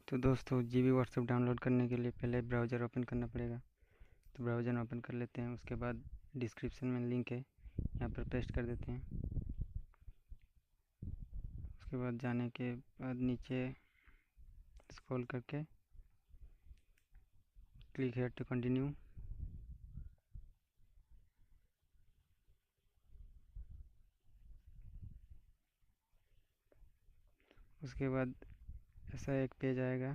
तो दोस्तों GB WhatsApp download करने के लिए पहले ब्राउज़र ओपन करना पड़ेगा। तो ब्राउज़र ओपन कर लेते हैं। उसके बाद डिस्क्रिप्शन में लिंक है, यहाँ पर पेस्ट कर देते हैं। उसके बाद जाने के बाद नीचे स्क्रॉल करके क्लिक हेयर टू कंटिन्यू। उसके बाद ऐसा एक पेज आएगा,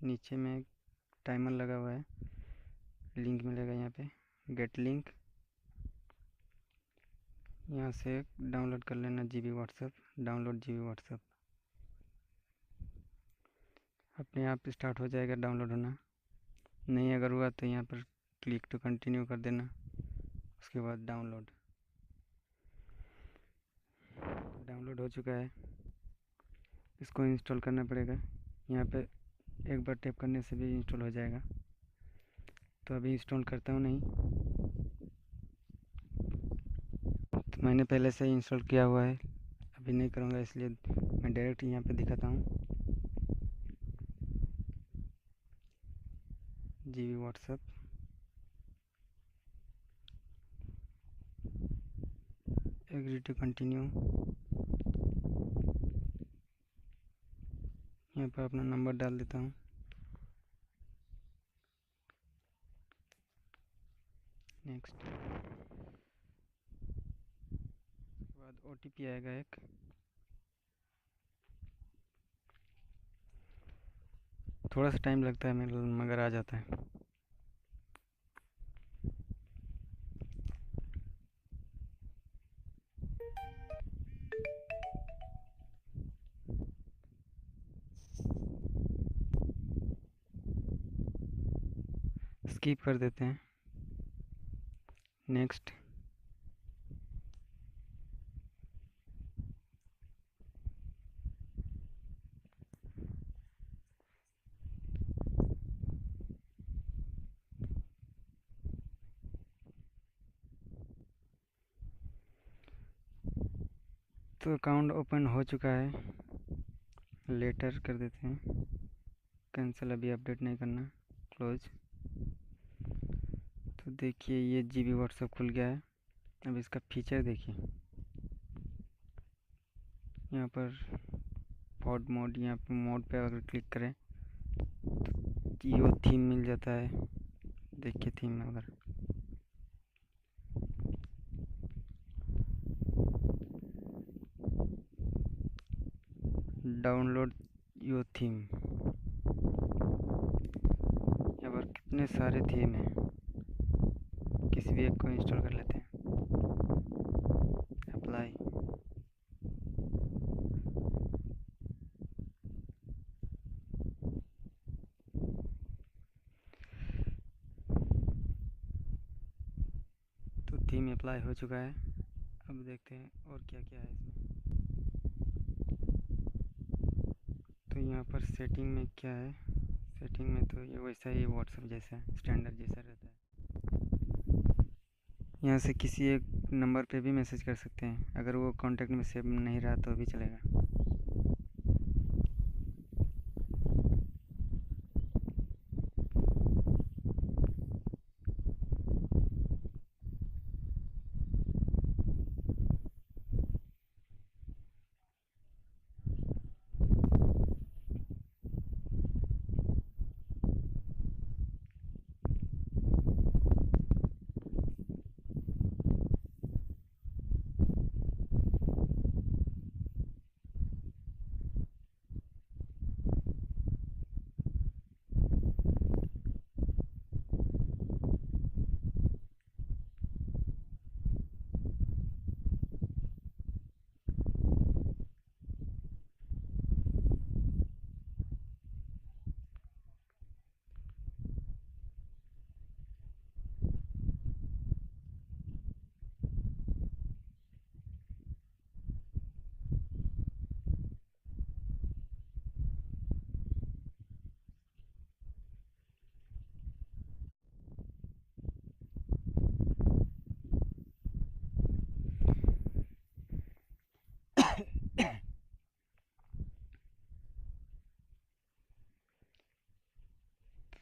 नीचे में एक टाइमर लगा हुआ है, लिंक मिलेगा यहाँ पे गेट लिंक। यहाँ से डाउनलोड कर लेना GB WhatsApp, download GB WhatsApp. अपने आप स्टार्ट हो जाएगा डाउनलोड होना। नहीं अगर हुआ तो यहाँ पर क्लिक टू कंटिन्यू कर देना। उसके बाद डाउनलोड हो चुका है। इसको इंस्टॉल करना पड़ेगा। यहाँ पे एक बार टैप करने से भी इंस्टॉल हो जाएगा। तो अभी इंस्टॉल करता हूँ नहीं, तो मैंने पहले से ही इंस्टॉल किया हुआ है, अभी नहीं करूँगा, इसलिए मैं डायरेक्ट यहाँ पे दिखाता हूँ GB WhatsApp. Agree to continue. यहाँ पर अपना नंबर डाल देता हूँ। नेक्स्ट। उसके बाद ओटीपी आएगा एक, थोड़ा सा टाइम लगता है मगर आ जाता है। स्किप कर देते हैं। नेक्स्ट। तो अकाउंट ओपन हो चुका है, लेटर कर देते हैं, कैंसिल, अभी अपडेट नहीं करना, क्लोज। तो देखिए ये जीबी व्हाट्सएप खुल गया है। अब इसका फीचर देखिए, यहाँ पर फॉन्ट मोड, यहाँ पर मोड पे अगर क्लिक करें तो यो थीम मिल जाता है। देखिए थीम में अगर डाउनलोड यो थीम, यहाँ पर कितने सारे थीम हैं, किसी भी एक को इंस्टॉल कर लेते हैं। अप्लाई। तो थीम अप्लाई हो चुका है। अब देखते हैं और क्या क्या है इसमें। तो यहाँ पर सेटिंग में क्या है, सेटिंग में तो ये वैसा ही व्हाट्सएप जैसा स्टैंडर्ड जैसा रहता है। यहाँ से किसी एक नंबर पे भी मैसेज कर सकते हैं, अगर वो कॉन्टैक्ट में सेव नहीं रहा तो भी चलेगा।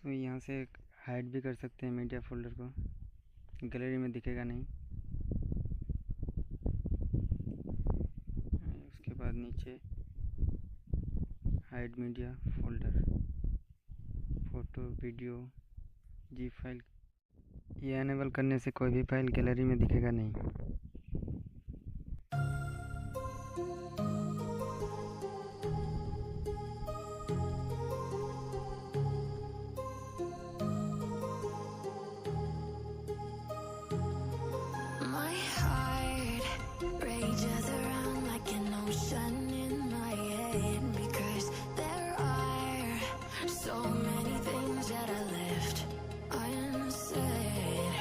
तो यहाँ से हाइड भी कर सकते हैं मीडिया फोल्डर को, गैलरी में दिखेगा नहीं। उसके बाद नीचे hide media folder, photo video जी फाइल, ये एनेबल करने से कोई भी फाइल गैलरी में दिखेगा नहीं। My heart rages around like an ocean in my head, because there are so many things that I left unsaid.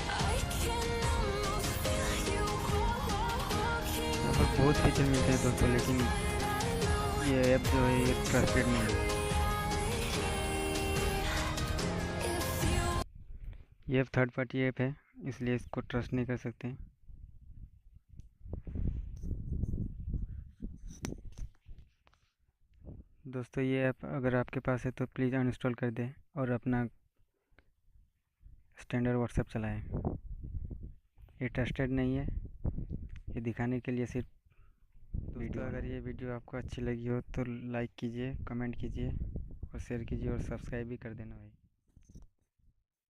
I can almost feel you walking. यहाँ पर बहुत फीचर मिलते हैं दोस्तों, लेकिन ये ऐप जो है ये ट्रस्टेड नहीं है। ये ऐप थर्ड पार्टी ऐप है, इसलिए इसको ट्रस्ट नहीं कर सकते। दोस्तों ये ऐप अगर आपके पास है तो प्लीज़ अनइंस्टॉल कर दें और अपना स्टैंडर्ड व्हाट्सएप चलाएं। ये ट्रस्टेड नहीं है, ये दिखाने के लिए सिर्फ वीडियो। अगर ये वीडियो आपको अच्छी लगी हो तो लाइक कीजिए, कमेंट कीजिए और शेयर कीजिए और सब्सक्राइब भी कर देना भाई।